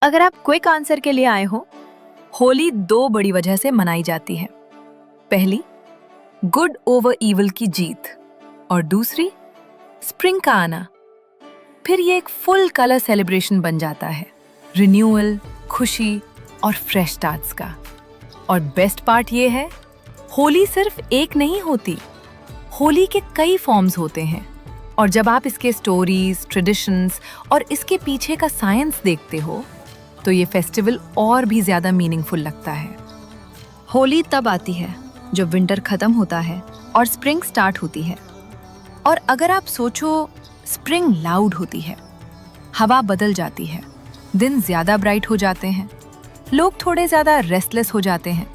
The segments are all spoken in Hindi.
अगर आप क्विक आंसर के लिए आए हो, होली दो बड़ी वजह से मनाई जाती है। पहली, गुड ओवर इविल की जीत, और दूसरी, स्प्रिंग का आना। फिर ये एक फुल कलर सेलिब्रेशन बन जाता है, रिन्यूअल, खुशी और फ्रेश स्टार्ट्स का। और बेस्ट पार्ट ये है, होली सिर्फ एक नहीं होती, होली के कई फॉर्म्स होते हैं। और जब आप इसके स्टोरीज, ट्रेडिशंस और इसके पीछे का साइंस देखते हो, तो ये फेस्टिवल और भी ज्यादा मीनिंगफुल लगता है। होली तब आती है जब विंटर खत्म होता है और स्प्रिंग स्टार्ट होती है। और अगर आप सोचो, स्प्रिंग लाउड होती है, हवा बदल जाती है, दिन ज्यादा ब्राइट हो जाते हैं, लोग थोड़े ज्यादा रेस्टलेस हो जाते हैं।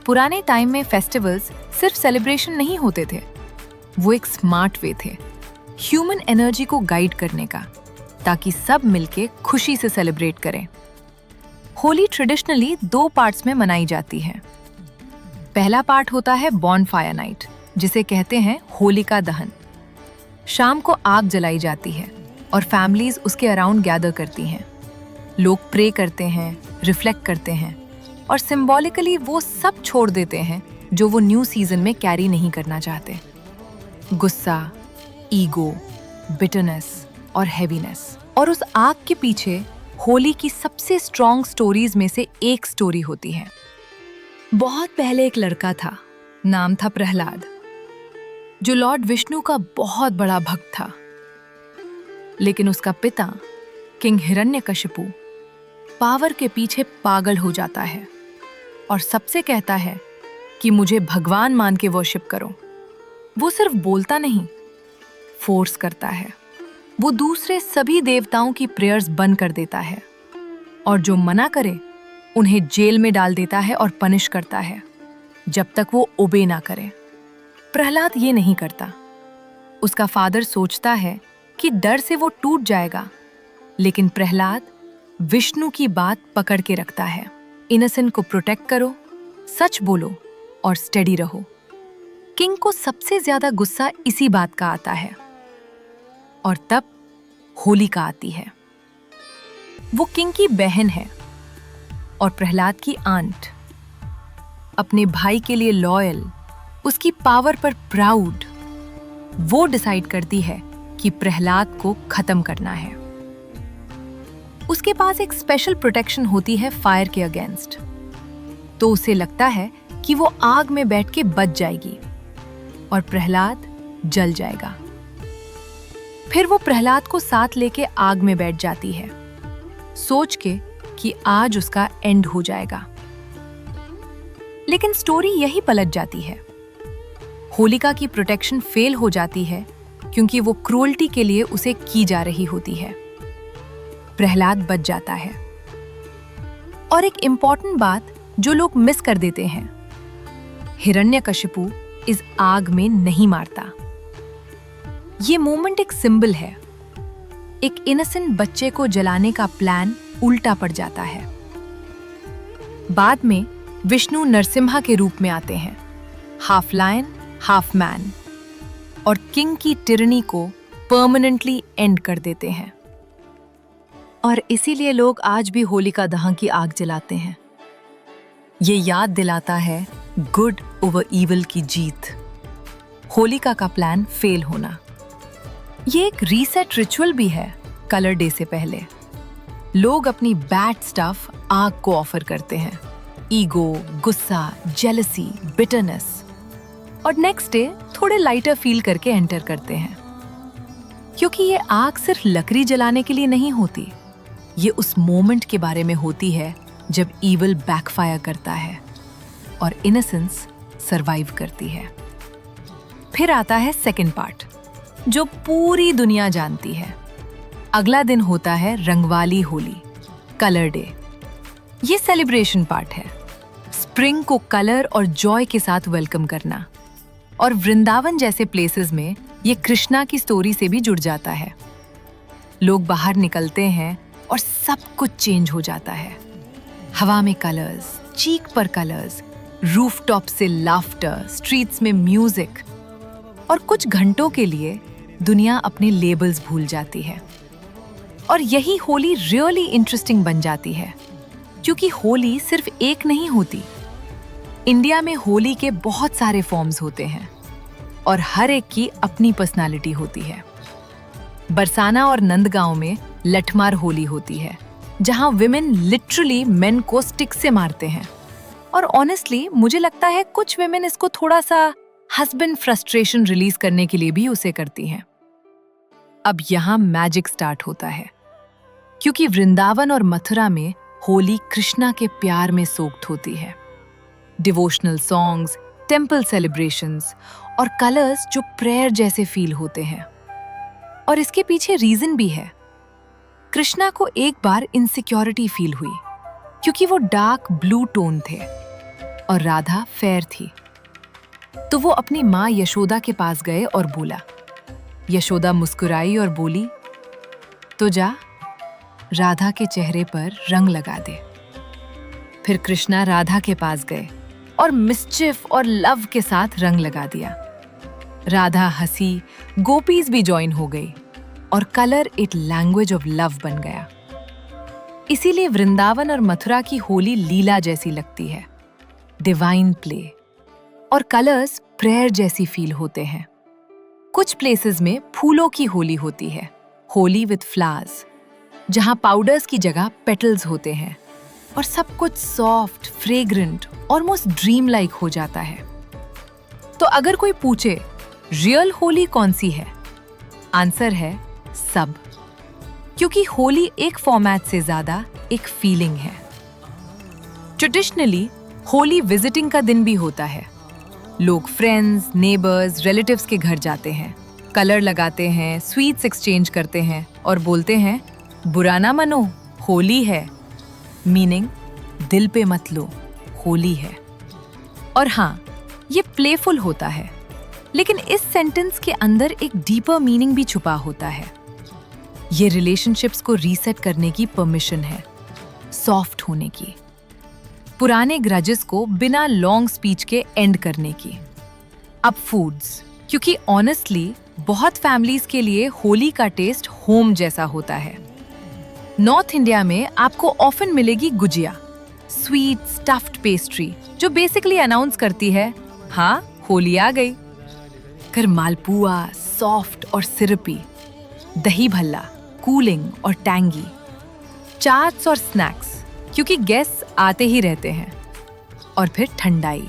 पुराने टाइम में फेस्टिवल्स सिर्फ सेलिब्रेशन नहीं होते थे, वो एक स्मार्ट वे थे ह्यूमन एनर्जी को गाइड करने का, ताकि सब मिलके खुशी से सेलिब्रेट करें। होली ट्रेडिशनली दो पार्ट्स में मनाई जाती है। पहला पार्ट होता है बॉनफायर नाइट, जिसे कहते हैं होलिका दहन। शाम को आग जलाई जाती है और फैमिलीज उसके अराउंड गैदर करती हैं। लोग प्रे करते हैं, रिफ्लेक्ट करते हैं और सिंबॉलिकली वो सब छोड़ देते हैं जो वो न्यू सीजन में कैरी नहीं करना चाहते। गुस्सा, ईगो, बिटरनेस और हैवीनेस। और उस आग के पीछे होली की सबसे स्ट्रॉन्ग स्टोरीज में से एक स्टोरी होती है। बहुत पहले एक लड़का था, नाम था प्रहलाद, जो लॉर्ड विष्णु का बहुत बड़ा भक्त था। लेकिन उसका पिता किंग हिरण्यकशिपु पावर के पीछे पागल हो जाता है और सबसे कहता है कि मुझे भगवान मान के वर्शिप करो। वो सिर्फ बोलता नहीं, फोर्स करता है। वो दूसरे सभी देवताओं की प्रेयर्स बंद कर देता है और जो मना करे उन्हें जेल में डाल देता है और पनिश करता है जब तक वो ओबे ना करे। प्रहलाद ये नहीं करता। उसका फादर सोचता है कि डर से वो टूट जाएगा, लेकिन प्रहलाद विष्णु की बात पकड़ के रखता है। इनोसेंट को प्रोटेक्ट करो, सच बोलो और स्टेडी रहो। किंग को सबसे ज्यादा गुस्सा इसी बात का आता है और तब होलिका आती है। वो किंग की बहन है और प्रहलाद की आंट। अपने भाई के लिए लॉयल, उसकी पावर पर प्राउड, वो डिसाइड करती है कि प्रहलाद को खत्म करना है। उसके पास एक स्पेशल प्रोटेक्शन होती है फायर के अगेंस्ट, तो उसे लगता है कि वो आग में बैठ के बच जाएगी और प्रहलाद जल जाएगा। फिर वो प्रहलाद को साथ लेके आग में बैठ जाती है, सोच के कि आज उसका एंड हो जाएगा। लेकिन स्टोरी यही पलट जाती है। होलिका की प्रोटेक्शन फेल हो जाती है क्योंकि वो क्रूरल्टी के लिए उसे की जा रही होती है। प्रहलाद बच जाता है। और एक इंपॉर्टेंट बात जो लोग मिस कर देते हैं, हिरण्यकशिपु इस आग में नहीं मारता। ये मोमेंट एक सिंबल है। एक इनोसेंट बच्चे को जलाने का प्लान उल्टा पड़ जाता है। बाद में विष्णु नरसिम्हा के रूप में आते हैं, हाफ लायन हाफ मैन, और किंग की टिरनी को परमानेंटली एंड कर देते हैं। और इसीलिए लोग आज भी होलिका दहन की आग जलाते हैं। ये याद दिलाता है गुड ओवर इविल की जीत, होलिका का प्लान फेल होना। ये एक रीसेट रिचुअल भी है। कलर डे से पहले लोग अपनी बैड स्टफ आग को ऑफर करते हैं, ईगो, गुस्सा, जेलसी, बिटरनेस, और नेक्स्ट डे थोड़े लाइटर फील करके एंटर करते हैं। क्योंकि ये आग सिर्फ लकड़ी जलाने के लिए नहीं होती, ये उस मोमेंट के बारे में होती है जब ईविल बैकफायर करता है और इनोसेंस सरवाइव करती है। फिर आता है सेकंड पार्ट, जो पूरी दुनिया जानती है। अगला दिन होता है रंगवाली होली, कलर डे। ये सेलिब्रेशन पार्ट है, स्प्रिंग को कलर और जॉय के साथ वेलकम करना। और वृंदावन जैसे प्लेसेस में ये कृष्णा की स्टोरी से भी जुड़ जाता है। लोग बाहर निकलते हैं और सब कुछ चेंज हो जाता है। हवा में कलर्स, चीक पर कलर्स, रूफटॉप से लाफ्टर, स्ट्रीट्स में म्यूजिक, और कुछ घंटों के लिए दुनिया अपने लेबल्स भूल जाती है। और यही होली रियली इंटरेस्टिंग बन जाती है, क्योंकि होली सिर्फ एक नहीं होती। इंडिया में होली के बहुत सारे फॉर्म्स होते हैं और हर एक की अपनी पर्सनालिटी होती है। बरसाना और नंदगांव में लठमार होली होती है, जहां विमेन लिटरली मेन को स्टिक से मारते हैं। और ऑनेस्टली मुझे लगता है कुछ विमेन इसको थोड़ा सा हस्बैंड फ्रस्ट्रेशन रिलीज करने के लिए भी उसे करती हैं। अब यहाँ मैजिक स्टार्ट होता है, क्योंकि वृंदावन और मथुरा में होली कृष्णा के प्यार में सोक्ड होती है। डिवोशनल सॉन्ग्स, टेम्पल सेलिब्रेशंस और कलर्स जो प्रेयर जैसे फील होते हैं। और इसके पीछे रीजन भी है। कृष्णा को एक बार इनसिक्योरिटी फील हुई, क्योंकि वो डार्क ब्लू टोन थे और राधा फेयर थी। तो वो अपनी माँ यशोदा के पास गए और बोला। यशोदा मुस्कुराई और बोली, तो जा राधा के चेहरे पर रंग लगा दे। फिर कृष्णा राधा के पास गए और मिस्चिफ और लव के साथ रंग लगा दिया। राधा हंसी, गोपीज भी ज्वाइन हो गई और colour it language of love बन गया। इसीलिए वृंदावन और मथुरा की होली लीला जैसी लगती है, डिवाइन प्ले, और कलर्स प्रेयर जैसी फील होते हैं। कुछ प्लेसेस में फूलों की होली होती है, होली विद फ्लावर्स, जहां पाउडर्स की जगह पेटल्स होते हैं और सब कुछ soft, fragrant, almost dream like हो जाता है। तो अगर कोई पूछे रियल होली कौन सी है, आंसर है सब, क्योंकि होली एक फॉर्मेट से ज्यादा एक फीलिंग है। ट्रेडिशनली होली विजिटिंग का दिन भी होता है। लोग फ्रेंड्स, नेबर्स, रिलेटिव्स के घर जाते हैं, कलर लगाते हैं, स्वीट्स एक्सचेंज करते हैं और बोलते हैं बुरा ना मनो, होली है। मीनिंग दिल पे मत लो, होली है। और हाँ, ये प्लेफुल होता है, लेकिन इस सेंटेंस के अंदर एक डीपर मीनिंग भी छुपा होता है। ये रिलेशनशिप्स को रीसेट करने की परमिशन है, सॉफ्ट होने की, पुराने ग्रजेस को बिना लॉन्ग स्पीच के एंड करने की। अब फूड्स, क्योंकि ऑनेस्टली बहुत फैमिलीज के लिए होली का टेस्ट होम जैसा होता है। नॉर्थ इंडिया में आपको ऑफन मिलेगी गुजिया, स्वीट स्टफ्ड पेस्ट्री, जो बेसिकली अनाउंस करती है हाँ होली आ गई। फिर मालपुआ, सॉफ्ट और सिरपी, दही भल्ला, कूलिंग और टैंगी, चाट्स और स्नैक्स, क्योंकि गेस्ट्स आते ही रहते हैं। और फिर thandai,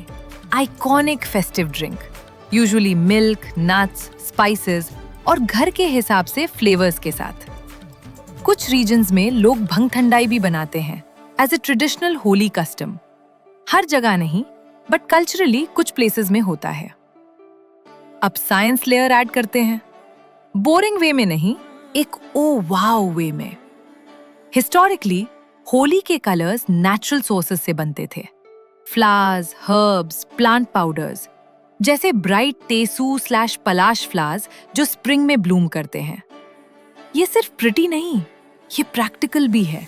iconic festive drink, usually milk, nuts, spices और घर के हिसाब से फ्लेवर्स के साथ। कुछ रीजन्स में लोग भंग ठंडाई भी बनाते हैं as a traditional Holi custom. हर जगह नहीं, बट कल्चरली कुछ प्लेसेस में होता है। अब साइंस लेयर ऐड करते हैं, बोरिंग वे में नहीं, एक ओ वाओ वे में। हिस्टोरिकली होली के कलर्स नेचुरल सोर्सेस से बनते थे, फ्लावर्स, हर्ब्स, प्लांट पाउडर्स, जैसे ब्राइट टेसू / पलाश फ्लावर्स जो स्प्रिंग में ब्लूम करते हैं। ये सिर्फ प्रिटी नहीं, ये प्रैक्टिकल भी है।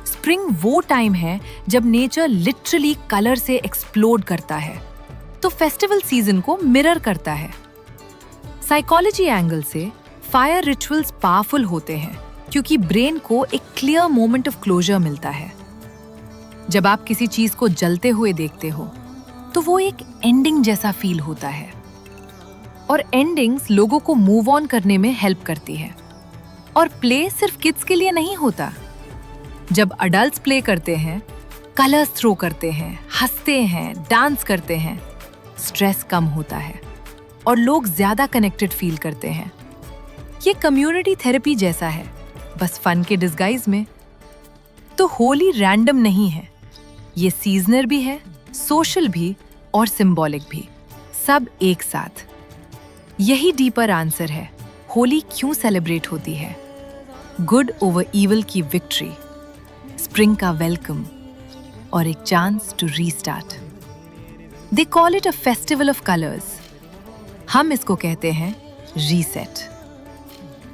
स्प्रिंग वो टाइम है जब नेचर लिटरली कलर से एक्सप्लोड करता है, तो फेस्टिवल सीजन को मिरर करता है। साइकोलॉजी एंगल से फायर रिचुअल्स पावरफुल होते हैं, क्योंकि ब्रेन को एक क्लियर मोमेंट ऑफ क्लोजर मिलता है। जब आप किसी चीज को जलते हुए देखते हो, तो वो एक एंडिंग जैसा फील होता है। और एंडिंग्स लोगों को मूव ऑन करने में हेल्प करती है। और प्ले सिर्फ किड्स के लिए नहीं होता। जब अडल्ट्स प्ले करते हैं, कलर्स थ्रो करते हैं, हंसते हैं, डांस करते हैं, स्ट्रेस कम होता है और लोग ज्यादा कनेक्टेड फील करते हैं। ये कम्युनिटी थेरेपी जैसा है, बस फन के डिस्गाइज में। तो होली रैंडम नहीं है, ये सीजनल भी है, सोशल भी और सिंबॉलिक भी, सब एक साथ। यही डीपर आंसर है होली क्यों सेलिब्रेट होती है। गुड ओवर इविल की विक्ट्री, स्प्रिंग का वेलकम और एक chance to restart. They call it a festival of colours, हम इसको कहते हैं रीसेट।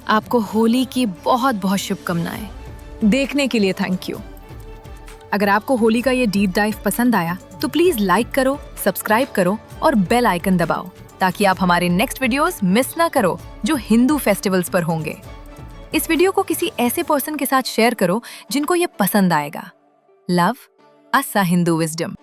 आपको होली की बहुत बहुत शुभकामनाएं। देखने के लिए थैंक यू। अगर आपको होली का ये डीप डाइव पसंद आया तो प्लीज लाइक करो, सब्सक्राइब करो और बेल आइकन दबाओ, ताकि आप हमारे नेक्स्ट वीडियोस मिस ना करो जो हिंदू फेस्टिवल्स पर होंगे। इस वीडियो को किसी ऐसे पर्सन के साथ शेयर करो जिनको ये पसंद आएगा। लव, असा हिंदू विजडम।